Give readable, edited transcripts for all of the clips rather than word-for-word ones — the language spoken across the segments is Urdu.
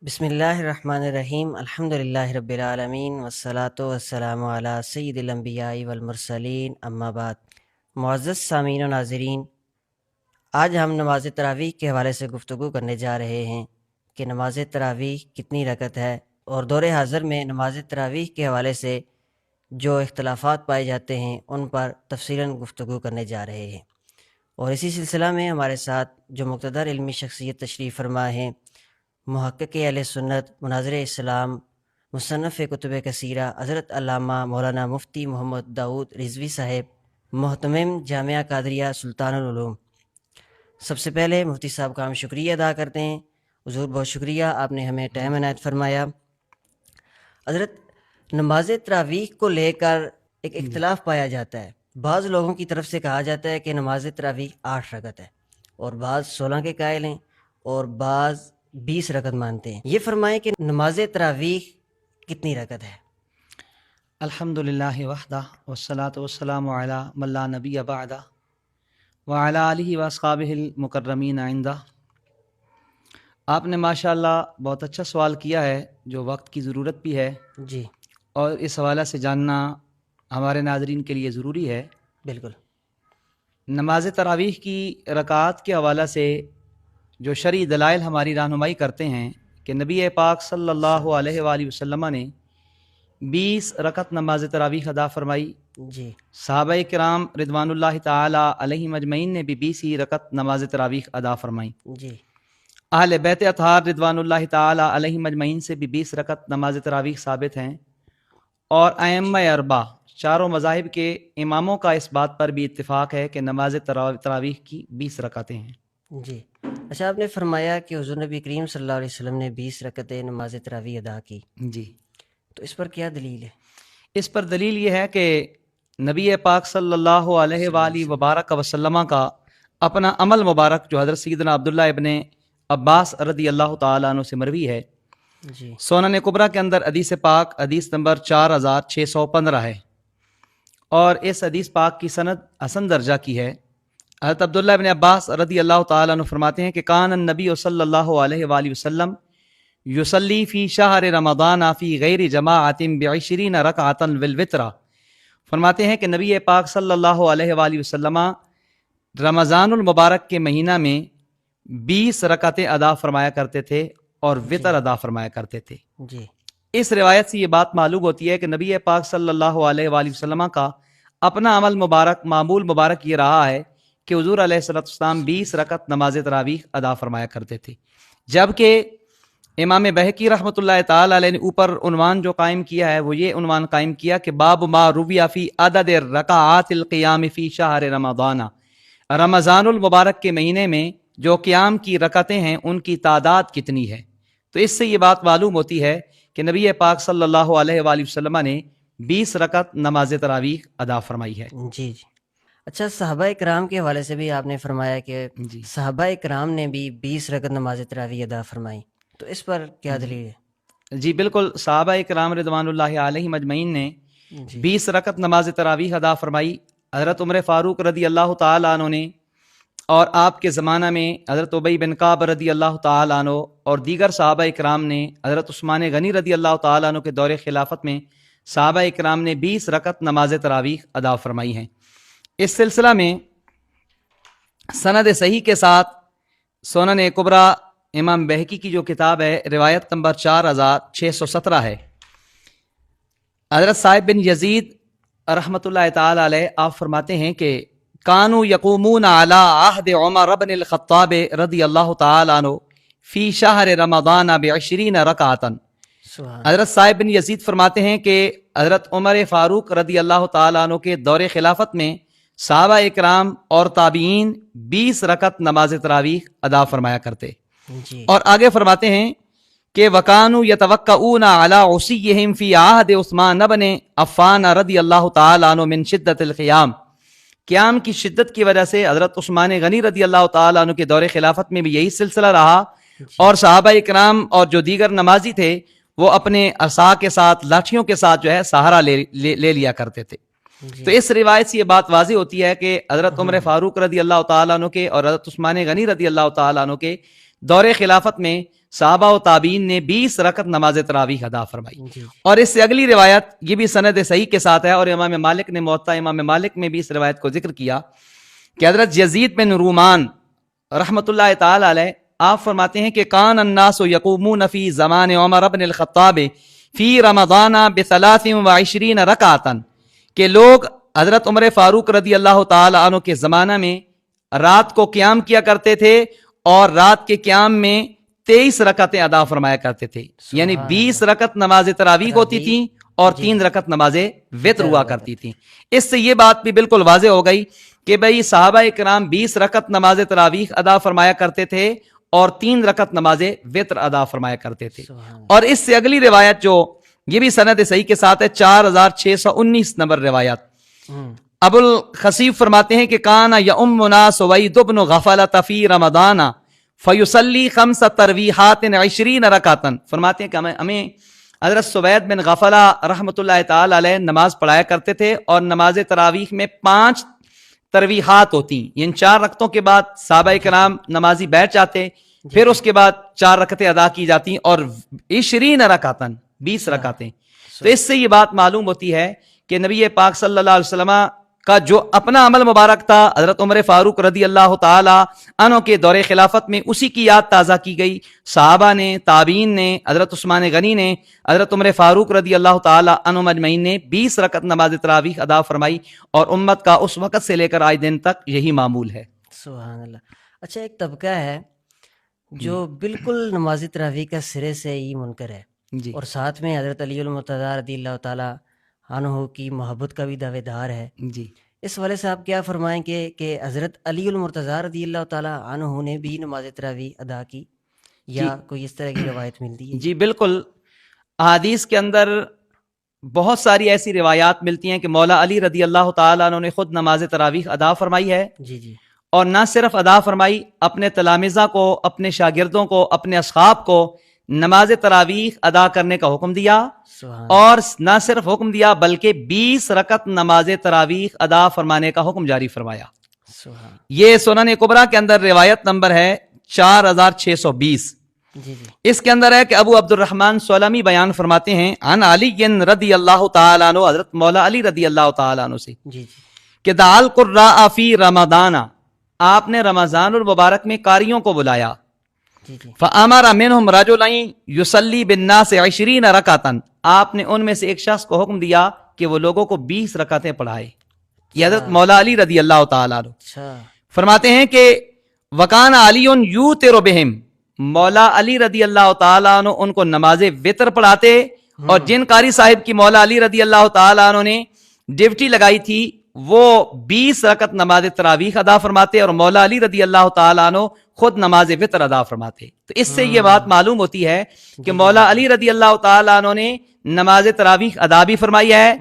بسم اللہ الرحمن الرحیم الحمدللہ رب العالمین والصلاة والسلام علی سید الانبیاء والمرسلین اما بعد۔ معزز سامعین و ناظرین، آج ہم نماز تراویح کے حوالے سے گفتگو کرنے جا رہے ہیں کہ نماز تراویح کتنی رکعت ہے، اور دور حاضر میں نماز تراویح کے حوالے سے جو اختلافات پائے جاتے ہیں ان پر تفصیلاً گفتگو کرنے جا رہے ہیں۔ اور اسی سلسلہ میں ہمارے ساتھ جو مقتدر علمی شخصیت تشریف فرما ہیں، محقق اہل سنت، مناظر اسلام، مصنف کتب کثیرہ حضرت علامہ مولانا مفتی محمد داؤد رضوی صاحب، محتمم جامعہ قادریہ سلطان العلوم۔ سب سے پہلے مفتی صاحب کا ہم شکریہ ادا کرتے ہیں۔ حضور بہت شکریہ، آپ نے ہمیں ٹائم عنایت فرمایا۔ حضرت، نماز تراویح کو لے کر ایک اختلاف پایا جاتا ہے۔ بعض لوگوں کی طرف سے کہا جاتا ہے کہ نماز تراویح 8 رکعت ہے، اور بعض 16 کے قائل ہیں، اور بعض 20 رکعت مانتے ہیں۔ یہ فرمائیں کہ نماز تراویح کتنی رکعت ہے؟ الحمدللہ وحدہ والصلاة والسلام علی من لا نبی بعدہ وعلی آلہ واصحابہ المکرمین عندہ۔ آپ نے ماشاءاللہ بہت اچھا سوال کیا ہے جو وقت کی ضرورت بھی ہے، جی اور اس حوالے سے جاننا ہمارے ناظرین کے لیے ضروری ہے۔ بالکل۔ نماز تراویح کی رکعات کے حوالے سے جو شرعی دلائل ہماری رہنمائی کرتے ہیں کہ نبی پاک صلی اللہ علیہ وآلہ وسلم نے 20 رکعت نماز تراویح ادا فرمائی۔ جی صحابہ کرام رضوان اللہ تعالی علیہم اجمعین نے بھی 20 ہی رکعت نماز تراویح ادا فرمائی۔ جی اہل بیت اطہار رضوان اللہ تعالی علیہم اجمعین سے بھی 20 رکعت نماز تراویح ثابت ہیں، اور ائمہ اربعہ چاروں مذاہب کے اماموں کا اس بات پر بھی اتفاق ہے کہ نماز تراویح کی 20 رکعتیں ہیں۔ جی اچھا، آپ نے فرمایا کہ حضور نبی کریم صلی اللہ علیہ وسلم نے 20 رکعتیں نماز تراویح ادا کی، جی، تو اس پر کیا دلیل ہے؟ اس پر دلیل یہ ہے کہ نبی پاک صلی اللہ علیہ وآلہ وبارک وسلم کا اپنا عمل مبارک جو حضرت سیدنا عبداللہ ابن عباس رضی اللہ تعالیٰ عنہ سے مروی ہے، جی سنن کبریٰ کے اندر حدیث پاک حدیث نمبر 4615 ہے، اور اس حدیث پاک کی سند حسن درجہ کی ہے۔ حضرت عبداللہ ابن عباس رضی اللہ تعالیٰ عنہ فرماتے ہیں کہ کان النبی صلی اللہ علیہ وآلہ وسلم یصلی فی شہر رمضان فی غیر جماعت ب20 رکعۃ والوتر۔ فرماتے ہیں کہ نبی پاک صلی اللہ علیہ وآلہ وسلم رمضان المبارک کے مہینہ میں 20 رکعتیں ادا فرمایا کرتے تھے اور وطر ادا فرمایا کرتے تھے۔ جی اس روایت سے یہ بات معلوم ہوتی ہے کہ نبی پاک صلی اللہ علیہ وآلہ وسلم کا اپنا عمل مبارک، معمول مبارک یہ رہا ہے کہ حضور علیہ السلام 20 رکعت نماز تراویح ادا فرمایا کرتے تھے، جبکہ امام بہقی رحمۃ اللہ تعالی علیہ نے اوپر عنوان جو قائم کیا ہے وہ یہ عنوان قائم کیا کہ باب ما روی فی عدد رکعات القیام فی شہر رمضان، رمضان المبارک کے مہینے میں جو قیام کی رکعتیں ہیں ان کی تعداد کتنی ہے۔ تو اس سے یہ بات معلوم ہوتی ہے کہ نبی پاک صلی اللہ علیہ وآلہ وسلم نے 20 رکعت نماز تراویح ادا فرمائی ہے۔ جی جی اچھا، صحابہ کرام کے حوالے سے بھی آپ نے فرمایا کہ جی صحابہ کرام نے بھی 20 رکعت نماز تراویح ادا فرمائی، تو اس پر کیا دلیل ہے؟ جی بالکل، صحابہ کرام رضوان اللہ علیہم اجمعین نے جی 20 رکعت نماز تراویح ادا فرمائی۔ حضرت عمر فاروق رضی اللہ تعالیٰ عنہ نے، اور آپ کے زمانہ میں حضرت ابی بن کعب رضی اللہ تعالیٰ عنہ اور دیگر صحابہ کرام نے، حضرت عثمان غنی رضی اللہ تعالیٰ عنہ کے دور خلافت میں صحابہ کرام نے 20 رکعت نماز تراویح ادا فرمائی ہیں۔ اس سلسلہ میں سند صحیح کے ساتھ سنن کبریٰ امام بہقی کی جو کتاب ہے روایت نمبر 4617 ہے۔ حضرت صاحب بن یزید رحمۃ اللہ تعالی علیہ آپ فرماتے ہیں کہ کانوا یقومون علی عہد عمر بن الخطاب رضی اللہ تعالی عنہ فی شہر رمضان ب20 رکعۃ۔ سبحان حضرت صاحب بن یزید فرماتے ہیں کہ حضرت عمر فاروق رضی اللہ تعالیٰ عنہ کے دور خلافت میں صحابہ اکرام اور تابعین 20 رکعت نماز تراویح ادا فرمایا کرتے، جی اور آگے فرماتے ہیں کہ وَكَانُوا يَتَوَكَّؤُونَ عَلَىٰ عُصِيِّهِمْ فِي عَهْدِ عثمان بن عفان رضی اللہ تعالیٰ عنہ من شدت القیام۔ قیام کی شدت کی وجہ سے حضرت عثمان غنی رضی اللہ تعالیٰ عنہ کے دور خلافت میں بھی یہی سلسلہ رہا، اور صحابہ اکرام اور جو دیگر نمازی تھے وہ اپنے عصا کے ساتھ، لاٹھیوں کے ساتھ جو ہے سہارا لے لیا کرتے تھے۔ تو اس روایت سے یہ بات واضح ہوتی ہے کہ حضرت عمر فاروق رضی اللہ تعالیٰ عنہ کے اور حضرت عثمان غنی رضی اللہ تعالیٰ عنہ کے دور خلافت میں صحابہ و تابعین نے 20 رکعت نماز تراویح ادا فرمائی. جی اور اس سے اگلی روایت یہ بھی سند صحیح کے ساتھ ہے، اور امام مالک نے موطا امام مالک میں بھی اس روایت کو ذکر کیا کہ حضرت یزید بن رومان رحمۃ اللہ تعالی علیہ آپ فرماتے ہیں کہ کان الناس یقومون فی زمان عمر بن الخطاب فی رمضان ب23 رکعتا، کہ لوگ حضرت عمر فاروق رضی اللہ تعالی عنہ کے زمانہ میں رات کو قیام کیا کرتے تھے، اور رات کے قیام میں 23 رکعتیں ادا فرمایا کرتے تھے. یعنی 20 رکعت نماز تراویح ہوتی تھیں اور 3 رکعت نماز وتر ہوا کرتی تھیں. اس سے یہ بات بھی بالکل واضح ہو گئی کہ بھئی صحابہ کرام 20 رکعت نماز تراویح ادا فرمایا کرتے تھے اور 3 رکعت نماز وتر ادا فرمایا کرتے تھے. اور اس سے اگلی روایت جو یہ بھی سند صحیح کے ساتھ ہے 4619 نمبر روایت، ابو الخصیب فرماتے ہیں کہ کان یؤمنا سوید بن غفلۃ فی رمضان فیصلی 5 تراویحات 20 رکعتا. فرماتے ہیں کہ ہمیں حضرت سوید بن غفلہ رحمۃ اللہ تعالی علیہ نماز پڑھایا کرتے تھے، اور نماز تراویح میں 5 تراویحات ہوتی، یعنی 4 رکعتوں کے بعد صحابہ کرام نمازی بیٹھ جاتے، پھر اس کے بعد 4 رکعتیں ادا کی جاتی، اور 20 رکعتا 20 رکعتیں. تو اس سے یہ بات معلوم ہوتی ہے کہ نبی پاک صلی اللہ علیہ وسلم کا جو اپنا عمل مبارک تھا حضرت عمر فاروق رضی اللہ تعالی عنہ کے دور خلافت میں، اسی کی یاد تازہ کی گئی. صحابہ نے، تابعین نے، حضرت عثمان غنی نے، حضرت عمر فاروق رضی اللہ تعالی عنہ مجمعین نے 20 رکعت نماز تراویح ادا فرمائی، اور امت کا اس وقت سے لے کر آج دن تک یہی معمول ہے. سبحان اللہ. اچھا، ایک طبقہ ہے جو بالکل نماز تراویح کا سرے سے ہی منکر ہے، جی اور ساتھ میں حضرت علی المرتضیٰ رضی اللہ تعالی عنہ کی محبت کا بھی دعوے دار ہے. جی اس والے سے آپ کیا فرمائیں کہ حضرت علی المرتضیٰ رضی اللہ تعالی عنہ نے بھی نماز تراویح ادا کی، یا کوئی اس طرح کی روایت ملتی ہے؟ جی بالکل، احادیث کے اندر بہت ساری ایسی روایات ملتی ہیں کہ مولا علی رضی اللہ تعالیٰ عنہ نے خود نماز تراویح ادا فرمائی ہے، جی جی. اور نہ صرف ادا فرمائی، اپنے تلامذہ کو، اپنے شاگردوں کو، اپنے اصحاب کو نماز تراویح ادا کرنے کا حکم دیا، اور نہ صرف حکم دیا بلکہ 20 رکعت نماز تراویح ادا فرمانے کا حکم جاری فرمایا. یہ سنن کبریٰ کے اندر روایت نمبر ہے 4620. جی جی. اس کے اندر ہے کہ ابو عبد الرحمن سلمی بیان فرماتے ہیں عن علی رضی اللہ تعالی عنہ، حضرت مولا علی رضی اللہ تعالی عنہ سے، جی جی. کہ دعا القراء فی رمضان، آپ نے رمضان المبارک میں قاریوں کو بلایا، جی جی. فامر منہم رجلا یصلی بالناس 20 رکعتا، آپ نے ان میں سے ایک شخص کو حکم دیا کہ وہ لوگوں کو 20 رکعتیں پڑھائے. یہ حضرت مولا علی رضی اللہ تعالی عنہ اچھا. فرماتے ہیں کہ وکان علی یوتر بہم، مولا علی رضی اللہ تعالیٰ عنہ ان کو نماز وتر پڑھاتے، اور جن قاری صاحب کی مولا علی رضی اللہ تعالیٰ عنہ نے ڈیوٹی لگائی تھی وہ 20 رکعت نماز تراویح ادا فرماتے، اور مولا علی رضی اللہ تعالیٰ عنہ خود نماز وتر ادا فرماتے. تو اس سے یہ بات معلوم ہوتی ہے کہ مولا علی رضی اللہ تعالیٰ عنہ نے نماز تراویح ادا بھی فرمائی ہے،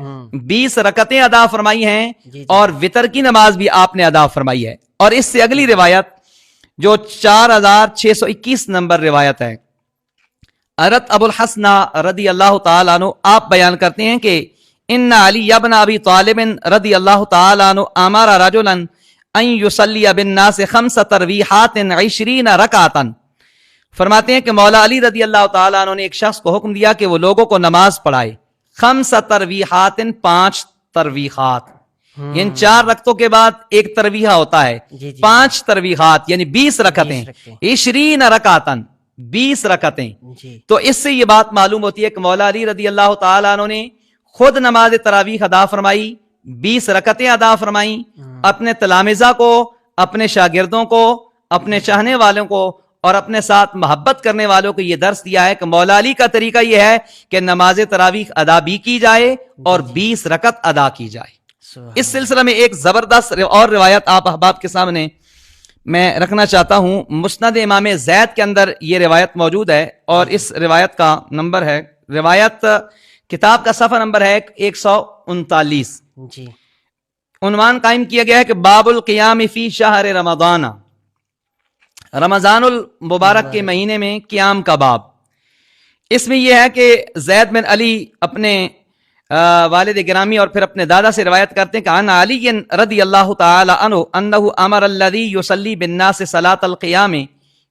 20 رکعتیں ادا فرمائی ہیں، اور وتر کی نماز بھی آپ نے ادا فرمائی ہے. اور اس سے اگلی روایت جو 4621 نمبر روایت ہے، حضرت ابو الحسن رضی اللہ تعالیٰ عنہ آپ بیان کرتے ہیں کہ ان علی ابن ابی طالب رضی اللہ تعالیٰ عنہ امر رجلا ان یصلی بالناس 5 تراویحات 20 رکعتا. فرماتے ہیں کہ مولا علی رضی اللہ تعالیٰ عنہ نے ایک شخص کو حکم دیا کہ وہ لوگوں کو نماز پڑھائے 5 تراویحات، 5 تراویحات، یعنی 4 رکعتوں کے بعد ایک تراویح ہوتا ہے، 5 تراویحات یعنی 20 رکعتیں، 20 رکعتا 20 رکعتیں. تو اس سے یہ بات معلوم ہوتی ہے کہ مولا علی رضی اللہ تعالیٰ عنہ نے خود نماز تراویح ادا فرمائی، 20 رکعتیں ادا فرمائیں، اپنے تلامذہ کو، اپنے شاگردوں کو، اپنے چاہنے والوں کو اور اپنے ساتھ محبت کرنے والوں کو یہ درس دیا ہے کہ مولا علی کا طریقہ یہ ہے کہ نماز تراویح ادا بھی کی جائے اور 20 رکعت ادا کی جائے. اس سلسلہ میں ایک زبردست اور روایت آپ احباب کے سامنے میں رکھنا چاہتا ہوں. مسند امام زید کے اندر یہ روایت موجود ہے، اور اس روایت کا نمبر ہے، روایت کتاب کا صفحہ نمبر ہے 139. جی. عنوان قائم کیا گیا ہے کہ باب القیام فی شہر رمضان، رمضان المبارک کے مہینے میں قیام کا باب. اس میں یہ ہے کہ زید بن علی اپنے والد گرامی اور پھر اپنے دادا سے روایت کرتے ہیں کہ عن علی رضی اللہ تعالی عنہ انہ امر الذی یصلی بالناس صلاۃ القیام